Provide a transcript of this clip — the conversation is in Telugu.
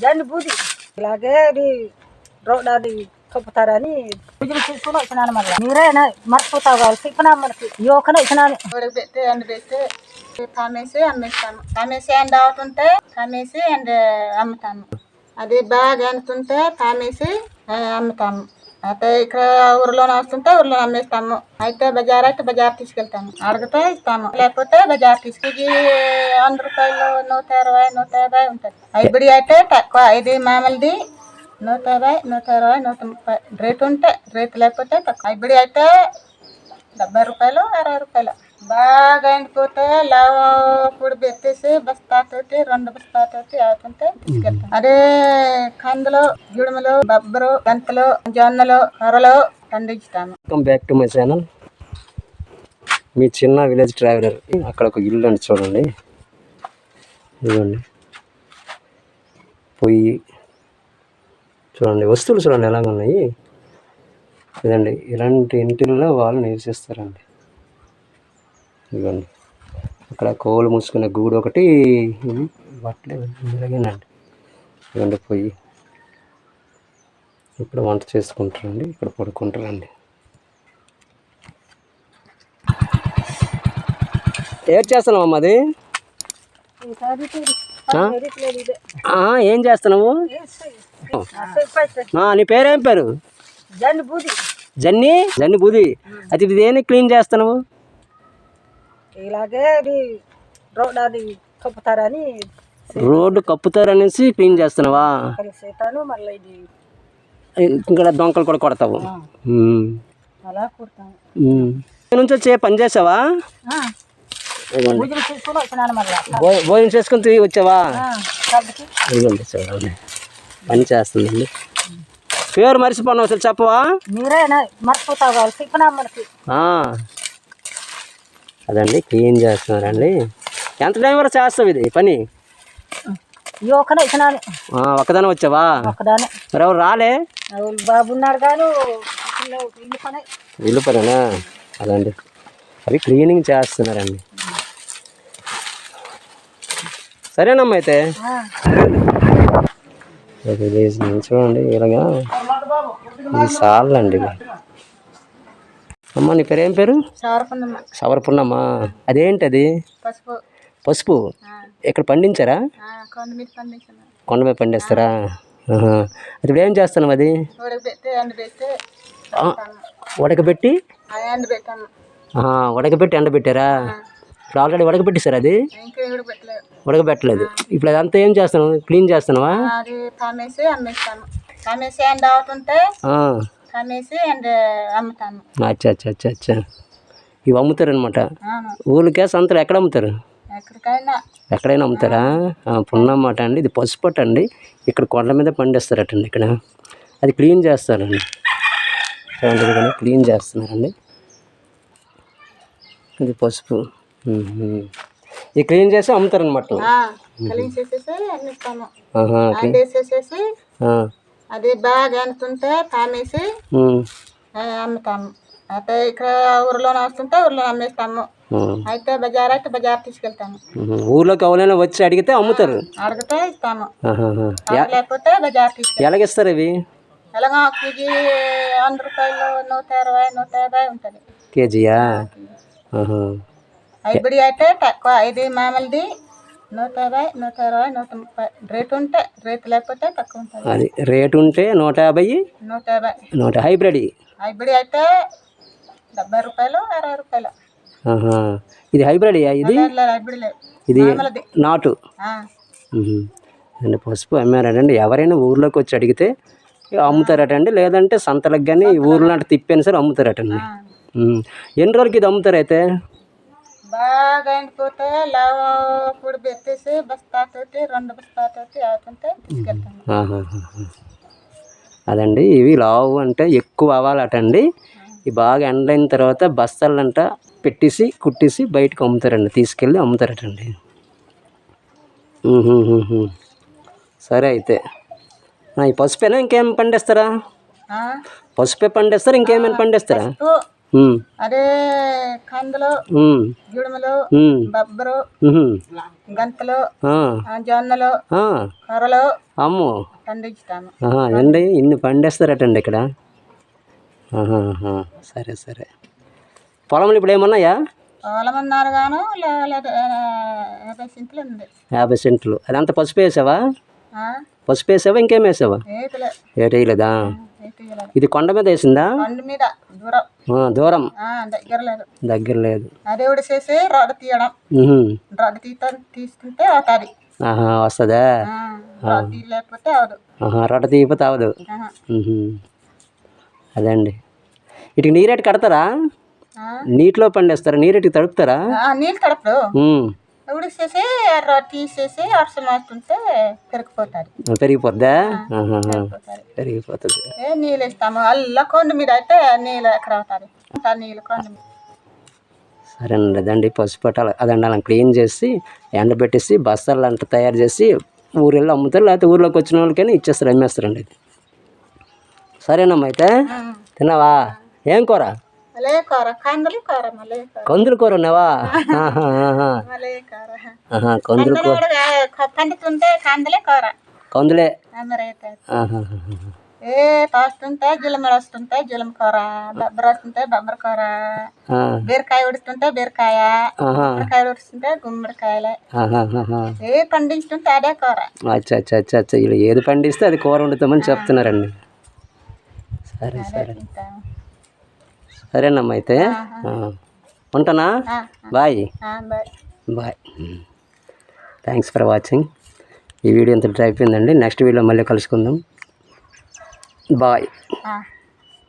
జండు బూది ఇలాగే అది రోడ్డు కప్పుతారని తీసుకుని వచ్చినాను. మళ్ళీ మీరే మర్చిపోతావు కావాలి ఇచ్చినా మనకి యువకనే ఇచ్చినాను. పెట్టి ఎండ పెట్టి కమ్మేసి అమ్మేస్తాను. కమ్మేసి ఎండ అవుతుంటే కమ్మేసి ఎండ అమ్ముతాను. అది బాగా ఎండుతుంటే కమ్మేసి అమ్ముతాము. అయితే ఇక్కడ ఊర్లో వస్తుంటే ఊర్లో అమ్మేస్తాము. అయితే బజార్ తీసుకెళ్తాము. అడిగితే ఇస్తాము, లేకపోతే బజార్ తీసుకెళ్ళి 100 రూపాయలు 120 150 ఉంటుంది. హైబ్రిడ్ అయితే తక్కువ. ఇది మామూలుది 150 120 130 రేటు ఉంటే రేటు, లేకపోతే తక్కువ. హైబ్రిడ్ అయితే 70 రూపాయలు 60 రూపాయలు. బాగా ఎండిపోతే లావ పొడి పెట్టేసి బస్తాతోటి 2 బస్తాతోటి అవుతుంటే తీసుకెళ్తాం. అదే కందులు గిడుములు బొబ్బరు గంతలు జొన్నలు కొరలు పండించుతాము. Welcome back to my channel, మీ చిన్న విలేజ్ ట్రావెలర్. అక్కడ ఒక ఇల్లు అండి, చూడండి. ఇదిగోండి పొయ్యి చూడండి, వస్తువులు చూడండి ఎలాగ ఉన్నాయి. ఇదండి, ఇలాంటి ఇంటిల్లో వాళ్ళు నివసిస్తారండి. ఇదిగోండి అక్కడ కోళ్ళు మూసుకునే గూడు ఒకటి, ఇది బట్టలే ఇలాగేనండి. ఇదిగోండి పొయ్యి, ఇక్కడ వంట చేసుకుంటారండి, ఇక్కడ పడుకుంటారండి. ఏం చేస్తున్నావు అమ్మ? అది ఏం చేస్తున్నావు? నీ పేరేం పేరు? జన్ని బూది. అది ఇది దేనికి క్లీన్ చేస్తున్నావు? ఇలాగే అది రోడ్డు కప్పుతారనేసి క్లీన్ చేస్తున్నావా? మళ్ళీ ఇది ఇంకా దొంకలు కూడా కొడతావు. అలా కుడతాము. నుంచి వచ్చే పని చేసావా? భోజనం చేసుకుని వచ్చావా? ఇదిగోండి చూడండి, పని చేస్తుందండి. పేరు మర్చిపోయినావు, అసలు చెప్పవా? మీరే మర్చిపోతావు కావాలి. అదండి క్లీన్ చేస్తున్నారండి. ఎంత టైం వరకు చేస్తావు ఇది పని? ఒక్కదాని వచ్చావా? మరి ఎవరు రాలే? బాబున్నాడు కానీ ఇల్లు పనేనా? అదండి, అవి క్లీనింగ్ చేస్తున్నారండి. సరేనమ్మా, అయితే చూడండి ఇలాగా ఇది సార్లండి. అమ్మ నీ పేరు ఏం పేరు? సవరపున్నమ్మా. అదేంటి అది? పసుపు. ఇక్కడ పండించారా? కొండ మీద పండిస్తారా? అది ఇప్పుడు ఏం చేస్తున్నావు? అది ఉడకబెట్టి ఎండబెట్టారా? ఇప్పుడు ఆల్రెడీ ఉడకబెట్టేశారు. అది ఉడకబెట్టలేదు. ఇప్పుడు అదంతా ఏం చేస్తున్నావు? క్లీన్ చేస్తున్నావా? అచ్చా అచ్చా అచ్చా అచ్చా, ఇవి అమ్ముతారనమాట. ఊరికే సంతలు ఎక్కడ అమ్ముతారు? ఎక్కడైనా అమ్ముతారా? పున్నమాట అండి. ఇది పసుపట్టు అండి. ఇక్కడ కొండ మీద పండిస్తారటండి. ఇక్కడ అది క్లీన్ చేస్తారండి. క్లీన్ చేస్తున్నారండి. ఇది పసుపు. ఇది క్లీన్ చేసి అమ్ముతారనమాట. అది బాగా ఎండుతుంటే కామేసి అమ్ముతాము. అయితే ఇక్కడ ఊర్లో వస్తుంటే ఊర్లో అమ్మేస్తాము. అయితే బజార్ తీసుకెళ్తాము. ఊర్లోకి ఎవరైనా వచ్చి అడిగితే అమ్ముతారు? అడిగితే ఇస్తాము, లేకపోతే బజార్ తీసుకెళ్తాము. ఎలాగిస్తారు ఇవి? ఎలాగో కేజీ 100 రూపాయలు 120 150 ఉంటుంది. కేజీయా? హైబ్రిడ్ అయితే తక్కువ. ఇది మామూలుది 150 120 130 రేటు ఉంటే రేటు, లేకపోతే తక్కువ ఉంటుంది. అది రేటు ఉంటే 150 150. హైబ్రిడ్ అయితే 70 రూపాయలు 60 రూపాయలు. ఇది హైబ్రిడ్? ఇది నాటు అండి. పసుపు అమ్మారటండి. ఎవరైనా ఊర్లోకి వచ్చి అడిగితే అమ్ముతారటండి. లేదంటే సంతలకు కానీ ఊర్లో అంటే తిప్పైనా సరే అమ్ముతారటండి. ఎన్ని రోజులకి ఇది అమ్ముతారు? అయితే బాగా ఎండిపోతే లావ పొడి పెట్టేసి బస్తాతోటి 2 బస్తాతోటి అవుతుంటే తీసుకెళ్తాను. అదండి, ఇవి లావు అంటే ఎక్కువ అవ్వాలటండి. ఇవి బాగా ఎండైన తర్వాత బస్తాలంట పెట్టేసి కుట్టేసి బయటకు అమ్ముతారండి. తీసుకెళ్ళి అమ్ముతారటండి. సరే అయితే ఈ పసుపేనా ఇంకేం పండిస్తారా? పసుపే పండిస్తారా? ఇంకేమైనా పండిస్తారా? ఉమ్, అదే కందులు, ఉమ్, గిడుములు, ఉమ్, బొబ్బరు, ఉహు, గంతలు, ఆ, జొన్నలు, ఆ, కొరలు అమ్మో పండించుతాము. ఏండి ఇన్ని పండేస్తారటండి ఇక్కడ. ఆహాహా, సరే సరే. పొలంలో ఇప్పుడు ఏమన్నాయా? పొలం ఉన్నారు గాను 50 సెంట్లు ఉంది. 50 సెంట్లు. అదంతా పసుపు వేసావా? ఆ, పసుపు వేసావా ఇంకేం వేసావా? ఏతులే ఏటేయలేదా? ఏతీయలేదు. ఇది కొండ మీద వేసిందా? కొండ మీద దూరం. దూరం దగ్గర లేదు. దగ్గర లేదు. దేవుడు చేసి రొడ్డు తీయడం. ఉహు. రొడ్డు తీసుకుంటే అవుతుంది. వస్తుందా? రొడ్డు తీయలేకపోతే అవదు. రొట్ట తీయకపోతే అవదు. ఉహు. అదే అండి. ఇటుకి నీరేటు కడతారా? నీటిలో పండేస్తారా? నీరెట్టుకి తడుపుతారా? నీళ్ళు తడపడు. దేవుడు చేసి రొడ్డు తీసేసి వర్షం వస్తుంటే పెరిగిపోతుంది. పెరిగిపోద్దా? పెరిగిపోతుంది. నీళ్ళు ఇస్తాము. అల్ల కొండ మీద అయితే నీళ్ళు ఎక్కడ అవుతుంది? నీళ్ళు కొండ మీద. సరేనండి. అదండి పసుపు అదండి అలా క్లీన్ చేసి ఎండబెట్టేసి బస్తాలు అంట తయారు చేసి ఊరిలో అమ్ముతారు, లేకపోతే ఊర్లోకి వచ్చిన వాళ్ళకైనా ఇచ్చేస్తారు, అమ్మేస్తారండి ఇది. సరేనమ్మా అయితే. తిన్నావా? ఏం కూర? కందులు కూర ఉన్నావా? కందులు కూర. కందులే. వస్తుంటే జిలమర వస్తుంటే జిలమ కూర, బొబ్బర వస్తుంటే బొబ్బర కూర, బీరకాయ ఉడుస్తుంటే బీరకాయ, గుమ్మడికాయలు ఉడుస్తుంటే గుమ్మడికాయలే. పండించుతుంటే అదే కూర. అచ్చా అచ్చా అచ్చా అచ్చా. ఇలా ఏది పండిస్తే అది కూర వండుతామని చెప్తున్నారండి. సరే సరే. సరేనమ్మా అయితే. ఉంటానా? Bye bye. Thanks for watching. ఈ వీడియో ఇంతటితో అయిపోయిందండి. నెక్స్ట్ వీడియోలో మళ్ళీ కలుసుకుందాం. బాయ్.